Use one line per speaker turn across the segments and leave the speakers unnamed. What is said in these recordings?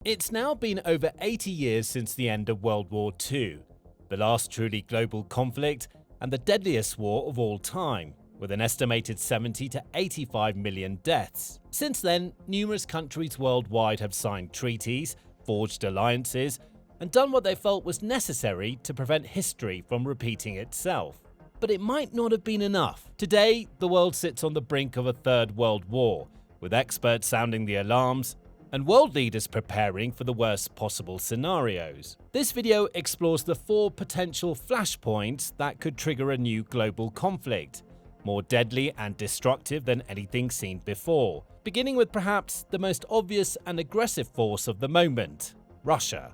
It's now been over 80 years since the end of World War II, the last truly global conflict and the deadliest war of all time, with an estimated 70 to 85 million deaths. Since then, numerous countries worldwide have signed treaties, forged alliances, and done what they felt was necessary to prevent history from repeating itself. But it might not have been enough. Today, the world sits on the brink of a third world war, with experts sounding the alarms and world leaders preparing for the worst possible scenarios. This video explores the 4 potential flashpoints that could trigger a new global conflict, more deadly and destructive than anything seen before, beginning with perhaps the most obvious and aggressive force of the moment: Russia.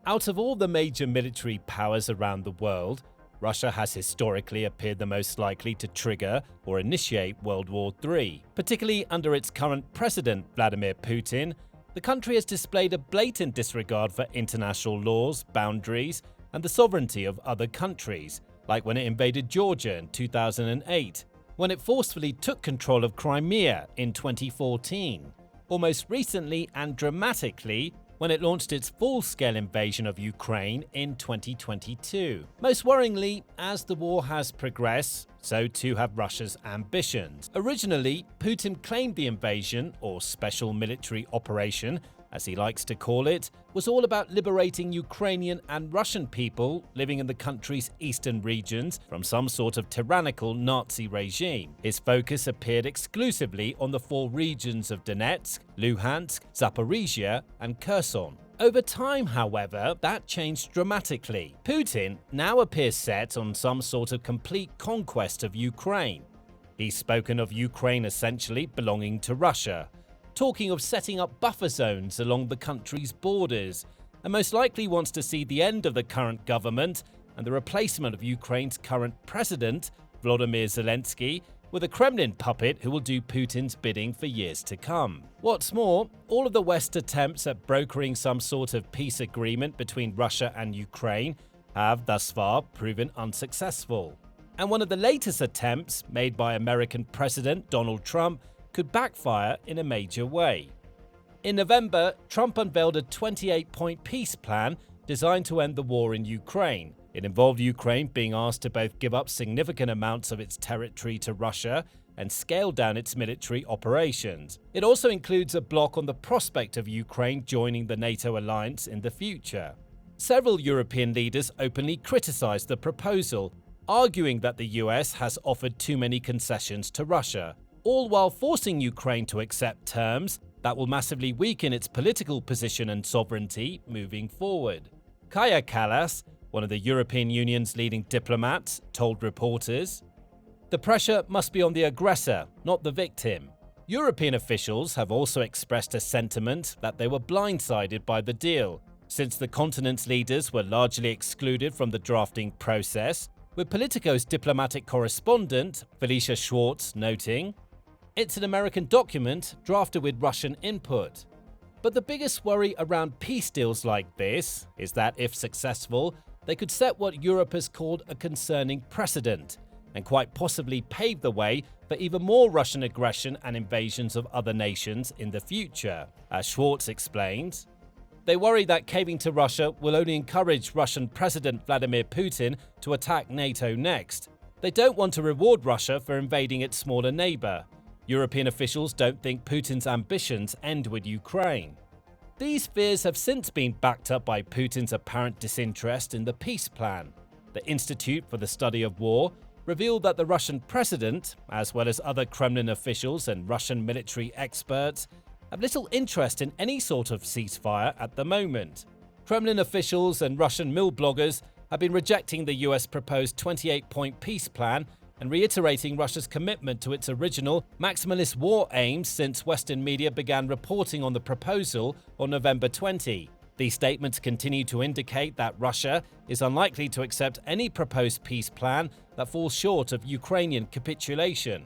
Out of all the major military powers around the world, Russia has historically appeared the most likely to trigger or initiate World War III. Particularly under its current president, Vladimir Putin, the country has displayed a blatant disregard for international laws, boundaries, and the sovereignty of other countries, like when it invaded Georgia in 2008, when it forcefully took control of Crimea in 2014, or most recently and dramatically, when it launched its full-scale invasion of Ukraine in 2022. Most worryingly, as the war has progressed, so too have Russia's ambitions. Originally, Putin claimed the invasion, or special military operation, as he likes to call it, was all about liberating Ukrainian and Russian people living in the country's eastern regions from some sort of tyrannical Nazi regime. His focus appeared exclusively on the 4 regions of Donetsk, Luhansk, Zaporizhia, and Kherson. Over time, however, that changed dramatically. Putin now appears set on some sort of complete conquest of Ukraine. He's spoken of Ukraine essentially belonging to Russia, talking of setting up buffer zones along the country's borders, and most likely wants to see the end of the current government and the replacement of Ukraine's current president, Volodymyr Zelensky, with a Kremlin puppet who will do Putin's bidding for years to come. What's more, all of the West's attempts at brokering some sort of peace agreement between Russia and Ukraine have thus far proven unsuccessful. And one of the latest attempts, made by American President Donald Trump, could backfire in a major way. In November, Trump unveiled a 28-point peace plan designed to end the war in Ukraine. It involved Ukraine being asked to both give up significant amounts of its territory to Russia and scale down its military operations. It also includes a block on the prospect of Ukraine joining the NATO alliance in the future. Several European leaders openly criticized the proposal, arguing that the US has offered too many concessions to Russia, all while forcing Ukraine to accept terms that will massively weaken its political position and sovereignty moving forward. Kaja Kallas, one of the European Union's leading diplomats, told reporters, "The pressure must be on the aggressor, not the victim." European officials have also expressed a sentiment that they were blindsided by the deal, since the continent's leaders were largely excluded from the drafting process, with Politico's diplomatic correspondent, Felicia Schwartz, noting, "It's an American document drafted with Russian input." But the biggest worry around peace deals like this is that, if successful, they could set what Europe has called a concerning precedent, and quite possibly pave the way for even more Russian aggression and invasions of other nations in the future. As Schwartz explains, they worry that caving to Russia will only encourage Russian President Vladimir Putin to attack NATO next. They don't want to reward Russia for invading its smaller neighbor. European officials don't think Putin's ambitions end with Ukraine. These fears have since been backed up by Putin's apparent disinterest in the peace plan. The Institute for the Study of War revealed that the Russian president, as well as other Kremlin officials and Russian military experts, have little interest in any sort of ceasefire at the moment. Kremlin officials and Russian mill bloggers have been rejecting the US proposed 28-point peace plan and reiterating Russia's commitment to its original maximalist war aims since Western media began reporting on the proposal on November 20. These statements continue to indicate that Russia is unlikely to accept any proposed peace plan that falls short of Ukrainian capitulation.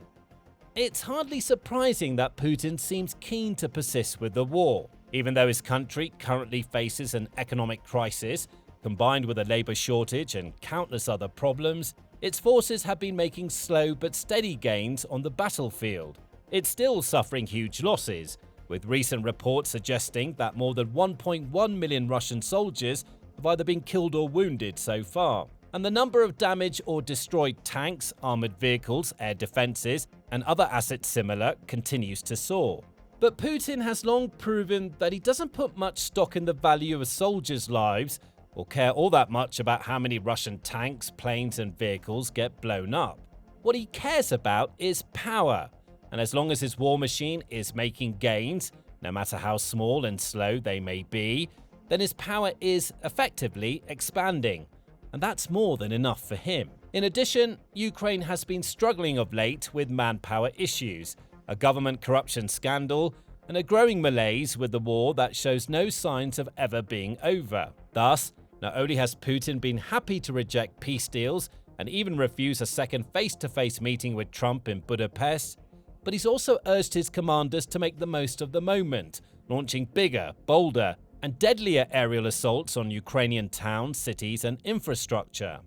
It's hardly surprising that Putin seems keen to persist with the war. Even though his country currently faces an economic crisis, combined with a labor shortage and countless other problems, its forces have been making slow but steady gains on the battlefield. It's still suffering huge losses, with recent reports suggesting that more than 1.1 million Russian soldiers have either been killed or wounded so far. And the number of damaged or destroyed tanks, armored vehicles, air defenses, and other assets similar continues to soar. But Putin has long proven that he doesn't put much stock in the value of soldiers' lives or care all that much about how many Russian tanks, planes, and vehicles get blown up. What he cares about is power, and as long as his war machine is making gains, no matter how small and slow they may be, then his power is effectively expanding. And that's more than enough for him. In addition, Ukraine has been struggling of late with manpower issues, a government corruption scandal, and a growing malaise with the war that shows no signs of ever being over. Thus, not only has Putin been happy to reject peace deals and even refuse a second face-to-face meeting with Trump in Budapest, but he's also urged his commanders to make the most of the moment, launching bigger, bolder, and deadlier aerial assaults on Ukrainian towns, cities, and infrastructure.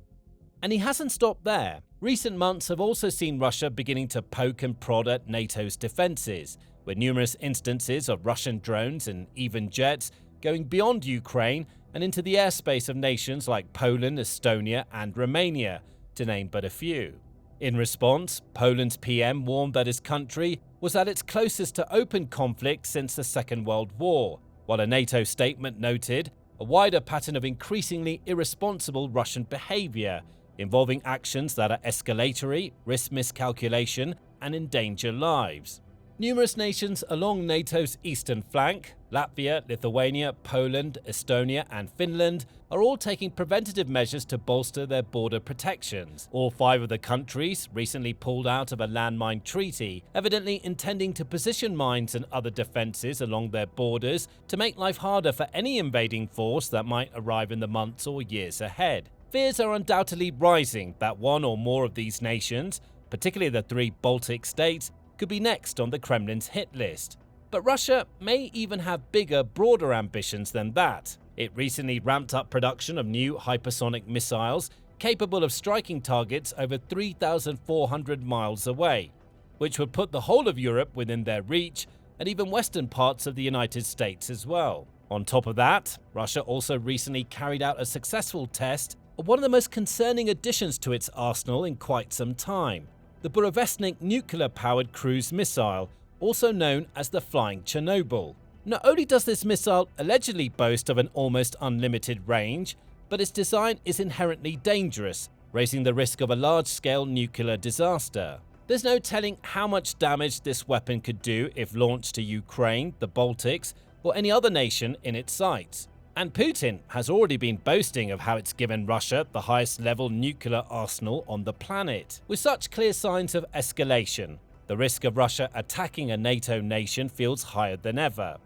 And he hasn't stopped there. Recent months have also seen Russia beginning to poke and prod at NATO's defenses, with numerous instances of Russian drones and even jets going beyond Ukraine and into the airspace of nations like Poland, Estonia, and Romania, to name but a few. In response, Poland's PM warned that his country was at its closest to open conflict since the Second World War, while a NATO statement noted a wider pattern of increasingly irresponsible Russian behavior, involving actions that are escalatory, risk miscalculation, and endanger lives. Numerous nations along NATO's eastern flank, Latvia, Lithuania, Poland, Estonia, and Finland, are all taking preventative measures to bolster their border protections. All 5 of the countries recently pulled out of a landmine treaty, evidently intending to position mines and other defenses along their borders to make life harder for any invading force that might arrive in the months or years ahead. Fears are undoubtedly rising that one or more of these nations, particularly the 3 Baltic states, could be next on the Kremlin's hit list. But Russia may even have bigger, broader ambitions than that. It recently ramped up production of new hypersonic missiles capable of striking targets over 3,400 miles away, which would put the whole of Europe within their reach and even western parts of the United States as well. On top of that, Russia also recently carried out a successful test of one of the most concerning additions to its arsenal in quite some time, the Burevestnik nuclear-powered cruise missile, also known as the Flying Chernobyl. Not only does this missile allegedly boast of an almost unlimited range, but its design is inherently dangerous, raising the risk of a large-scale nuclear disaster. There's no telling how much damage this weapon could do if launched to Ukraine, the Baltics, or any other nation in its sights. And Putin has already been boasting of how it's given Russia the highest level nuclear arsenal on the planet. With such clear signs of escalation, the risk of Russia attacking a NATO nation feels higher than ever.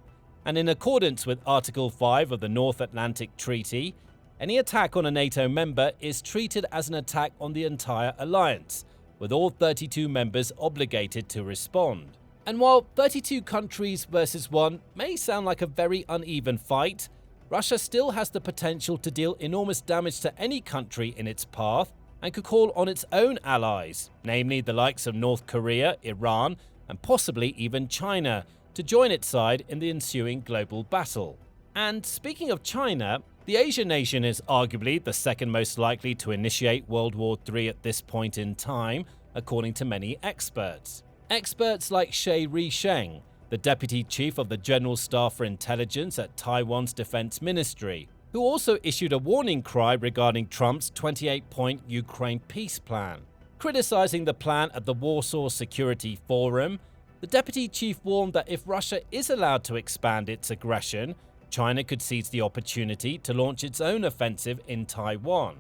And in accordance with Article 5 of the North Atlantic Treaty, any attack on a NATO member is treated as an attack on the entire alliance, with all 32 members obligated to respond. And while 32 countries versus 1 may sound like a very uneven fight, Russia still has the potential to deal enormous damage to any country in its path and could call on its own allies, namely the likes of North Korea, Iran, and possibly even China, to join its side in the ensuing global battle. And speaking of China, the Asian nation is arguably the second most likely to initiate World War III at this point in time, according to many experts. Experts like Shi Risheng, the Deputy Chief of the General Staff for Intelligence at Taiwan's Defense Ministry, who also issued a warning cry regarding Trump's 28-point Ukraine peace plan. Criticizing the plan at the Warsaw Security Forum, the Deputy Chief warned that if Russia is allowed to expand its aggression, China could seize the opportunity to launch its own offensive in Taiwan.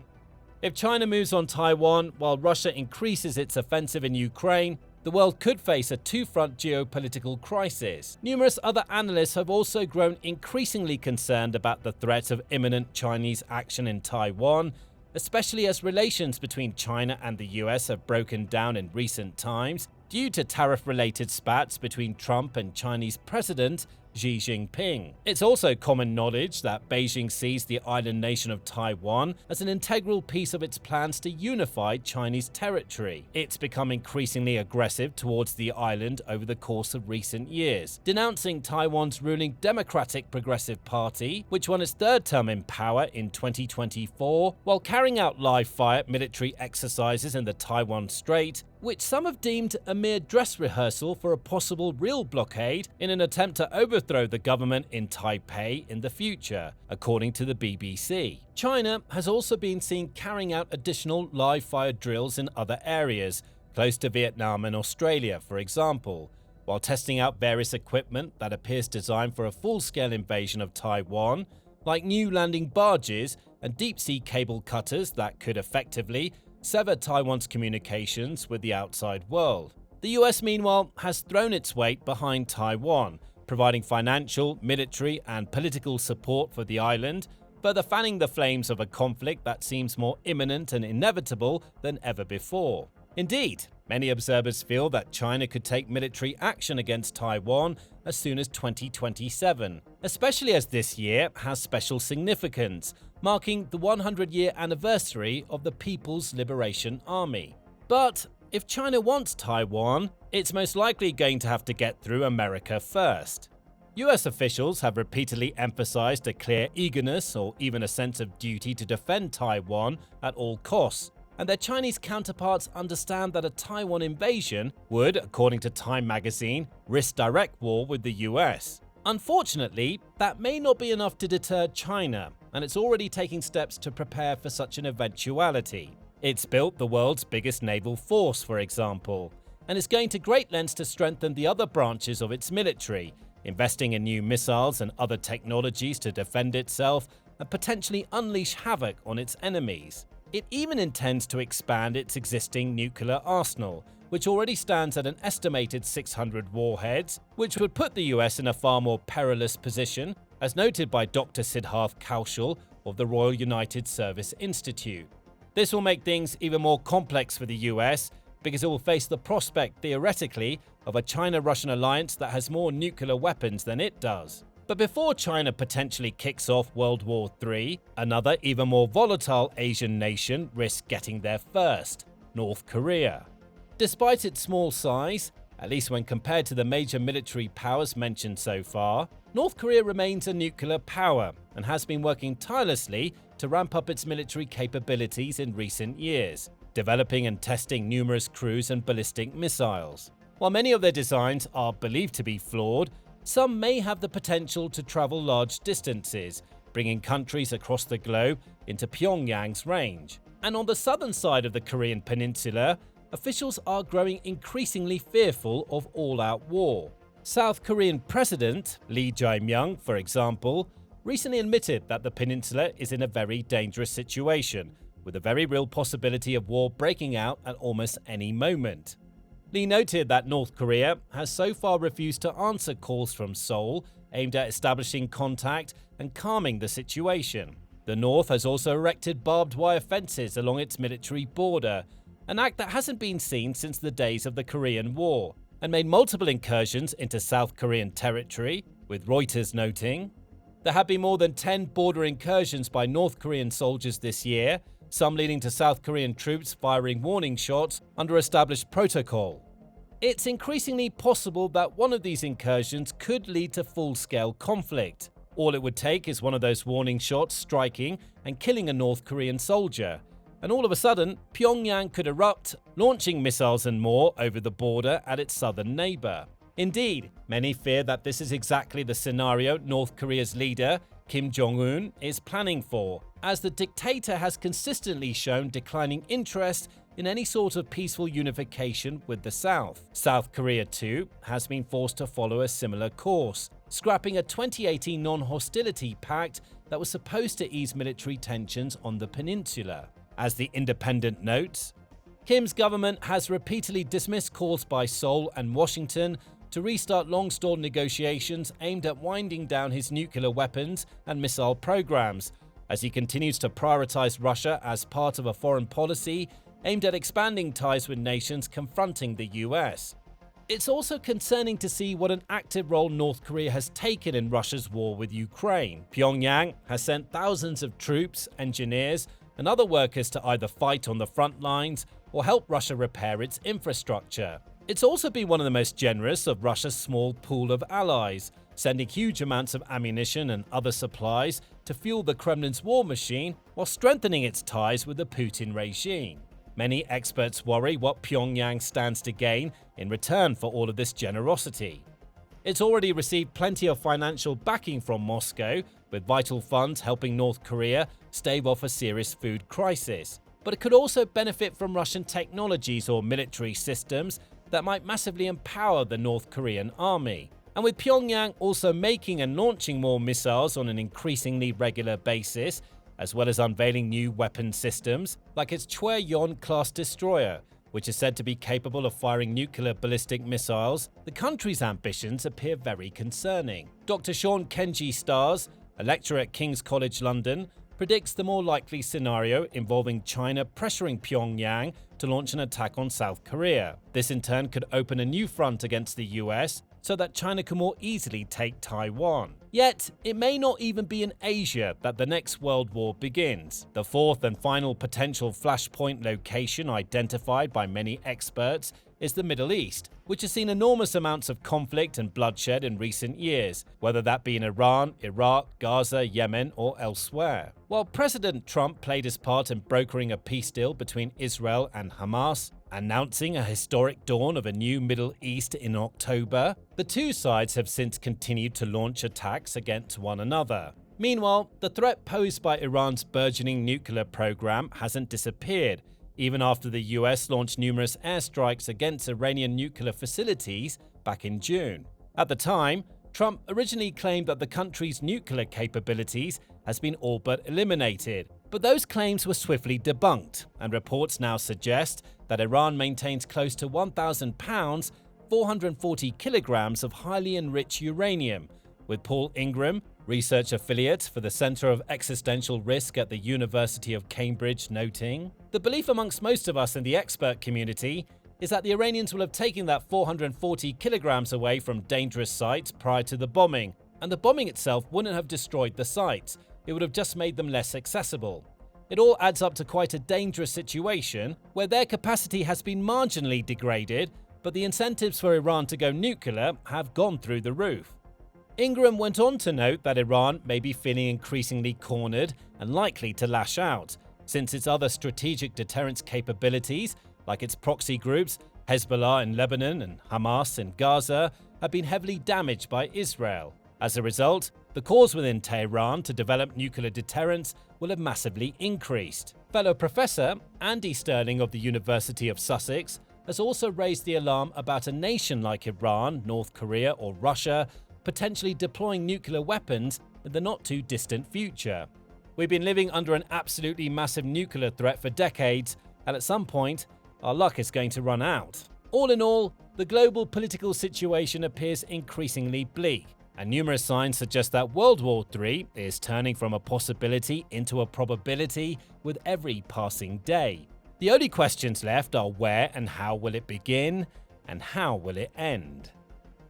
If China moves on Taiwan while Russia increases its offensive in Ukraine, the world could face a two-front geopolitical crisis. Numerous other analysts have also grown increasingly concerned about the threat of imminent Chinese action in Taiwan, especially as relations between China and the US have broken down in recent times due to tariff-related spats between Trump and Chinese President Xi Jinping. It's also common knowledge that Beijing sees the island nation of Taiwan as an integral piece of its plans to unify Chinese territory. It's become increasingly aggressive towards the island over the course of recent years, denouncing Taiwan's ruling Democratic Progressive Party, which won its third term in power in 2024, while carrying out live-fire military exercises in the Taiwan Strait, which some have deemed a mere dress rehearsal for a possible real blockade in an attempt to overthrow the government in Taipei in the future, according to the BBC. China has also been seen carrying out additional live-fire drills in other areas, close to Vietnam and Australia, for example, while testing out various equipment that appears designed for a full-scale invasion of Taiwan, like new landing barges and deep-sea cable cutters that could effectively sever Taiwan's communications with the outside world. The US, meanwhile, has thrown its weight behind Taiwan, providing financial, military, and political support for the island, further fanning the flames of a conflict that seems more imminent and inevitable than ever before. Indeed, many observers feel that China could take military action against Taiwan as soon as 2027, especially as this year has special significance, marking the 100-year anniversary of the People's Liberation Army. But if China wants Taiwan, it's most likely going to have to get through America first. US officials have repeatedly emphasized a clear eagerness or even a sense of duty to defend Taiwan at all costs, and their Chinese counterparts understand that a Taiwan invasion would, according to Time magazine, risk direct war with the US. Unfortunately, that may not be enough to deter China, and it's already taking steps to prepare for such an eventuality. It's built the world's biggest naval force, for example, and is going to great lengths to strengthen the other branches of its military, investing in new missiles and other technologies to defend itself and potentially unleash havoc on its enemies. It even intends to expand its existing nuclear arsenal, which already stands at an estimated 600 warheads, which would put the US in a far more perilous position, as noted by Dr. Siddharth Kaushal of the Royal United Service Institute. This will make things even more complex for the US, because it will face the prospect, theoretically, of a China-Russian alliance that has more nuclear weapons than it does. But before China potentially kicks off World War III, another even more volatile Asian nation risks getting there first: North Korea. Despite its small size, at least when compared to the major military powers mentioned so far, North Korea remains a nuclear power and has been working tirelessly to ramp up its military capabilities in recent years, developing and testing numerous cruise and ballistic missiles. While many of their designs are believed to be flawed, some may have the potential to travel large distances, bringing countries across the globe into Pyongyang's range. And on the southern side of the Korean Peninsula, officials are growing increasingly fearful of all-out war. South Korean President Lee Jae-myung, for example, recently admitted that the peninsula is in a very dangerous situation, with a very real possibility of war breaking out at almost any moment. Lee noted that North Korea has so far refused to answer calls from Seoul aimed at establishing contact and calming the situation. The North has also erected barbed wire fences along its military border, an act that hasn't been seen since the days of the Korean War, and made multiple incursions into South Korean territory, with Reuters noting, "There have been more than 10 border incursions by North Korean soldiers this year, some leading to South Korean troops firing warning shots under established protocol." It's increasingly possible that one of these incursions could lead to full-scale conflict. All it would take is one of those warning shots striking and killing a North Korean soldier, and all of a sudden, Pyongyang could erupt, launching missiles and more over the border at its southern neighbor. Indeed, many fear that this is exactly the scenario North Korea's leader, Kim Jong-un, is planning for, as the dictator has consistently shown declining interest in any sort of peaceful unification with the South. South Korea, too, has been forced to follow a similar course, scrapping a 2018 non-hostility pact that was supposed to ease military tensions on the peninsula. As The Independent notes, Kim's government has repeatedly dismissed calls by Seoul and Washington to restart long-stalled negotiations aimed at winding down his nuclear weapons and missile programs, as he continues to prioritize Russia as part of a foreign policy aimed at expanding ties with nations confronting the US. It's also concerning to see what an active role North Korea has taken in Russia's war with Ukraine. Pyongyang has sent thousands of troops, engineers, and other workers to either fight on the front lines or help Russia repair its infrastructure. It's also been one of the most generous of Russia's small pool of allies, sending huge amounts of ammunition and other supplies to fuel the Kremlin's war machine while strengthening its ties with the Putin regime. Many experts worry what Pyongyang stands to gain in return for all of this generosity. It's already received plenty of financial backing from Moscow, with vital funds helping North Korea stave off a serious food crisis. But it could also benefit from Russian technologies or military systems that might massively empower the North Korean army. And with Pyongyang also making and launching more missiles on an increasingly regular basis, as well as unveiling new weapon systems, like its Choi-Yon-class destroyer, which is said to be capable of firing nuclear ballistic missiles, the country's ambitions appear very concerning. Dr. Sean Kenji Stars, a lecturer at King's College London, predicts the more likely scenario involving China pressuring Pyongyang to launch an attack on South Korea. This in turn could open a new front against the US, so that China can more easily take Taiwan. Yet, it may not even be in Asia that the next world war begins. The fourth and final potential flashpoint location identified by many experts is the Middle East, which has seen enormous amounts of conflict and bloodshed in recent years, whether that be in Iran, Iraq, Gaza, Yemen, or elsewhere. While President Trump played his part in brokering a peace deal between Israel and Hamas, announcing a historic dawn of a new Middle East in October, the two sides have since continued to launch attacks against one another. Meanwhile, the threat posed by Iran's burgeoning nuclear program hasn't disappeared, even after the US launched numerous airstrikes against Iranian nuclear facilities back in June. At the time, Trump originally claimed that the country's nuclear capabilities has been all but eliminated, but those claims were swiftly debunked, and reports now suggest that Iran maintains close to 1,000 pounds, 440 kilograms of highly enriched uranium, with Paul Ingram, research affiliate for the Center of Existential Risk at the University of Cambridge, noting, "The belief amongst most of us in the expert community is that the Iranians will have taken that 440 kilograms away from dangerous sites prior to the bombing, and the bombing itself wouldn't have destroyed the sites, it would have just made them less accessible. It all adds up to quite a dangerous situation where their capacity has been marginally degraded, but the incentives for Iran to go nuclear have gone through the roof." Ingram went on to note that Iran may be feeling increasingly cornered and likely to lash out, since its other strategic deterrence capabilities, like its proxy groups, Hezbollah in Lebanon and Hamas in Gaza, have been heavily damaged by Israel. As a result, the calls within Tehran to develop nuclear deterrence will have massively increased. Fellow professor Andy Sterling of the University of Sussex has also raised the alarm about a nation like Iran, North Korea, or Russia potentially deploying nuclear weapons in the not-too-distant future. We've been living under an absolutely massive nuclear threat for decades, and at some point, our luck is going to run out. All in all, the global political situation appears increasingly bleak, and numerous signs suggest that World War III is turning from a possibility into a probability with every passing day. The only questions left are where and how will it begin, and how will it end?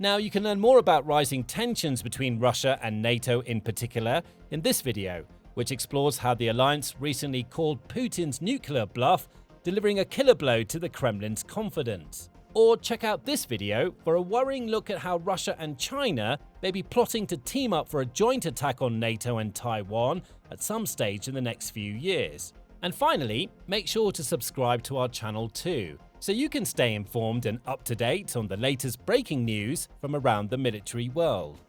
Now, you can learn more about rising tensions between Russia and NATO in particular in this video, which explores how the alliance recently called Putin's nuclear bluff, delivering a killer blow to the Kremlin's confidence. Or check out this video for a worrying look at how Russia and China may be plotting to team up for a joint attack on NATO and Taiwan at some stage in the next few years. And finally, make sure to subscribe to our channel too, so you can stay informed and up to date on the latest breaking news from around the military world.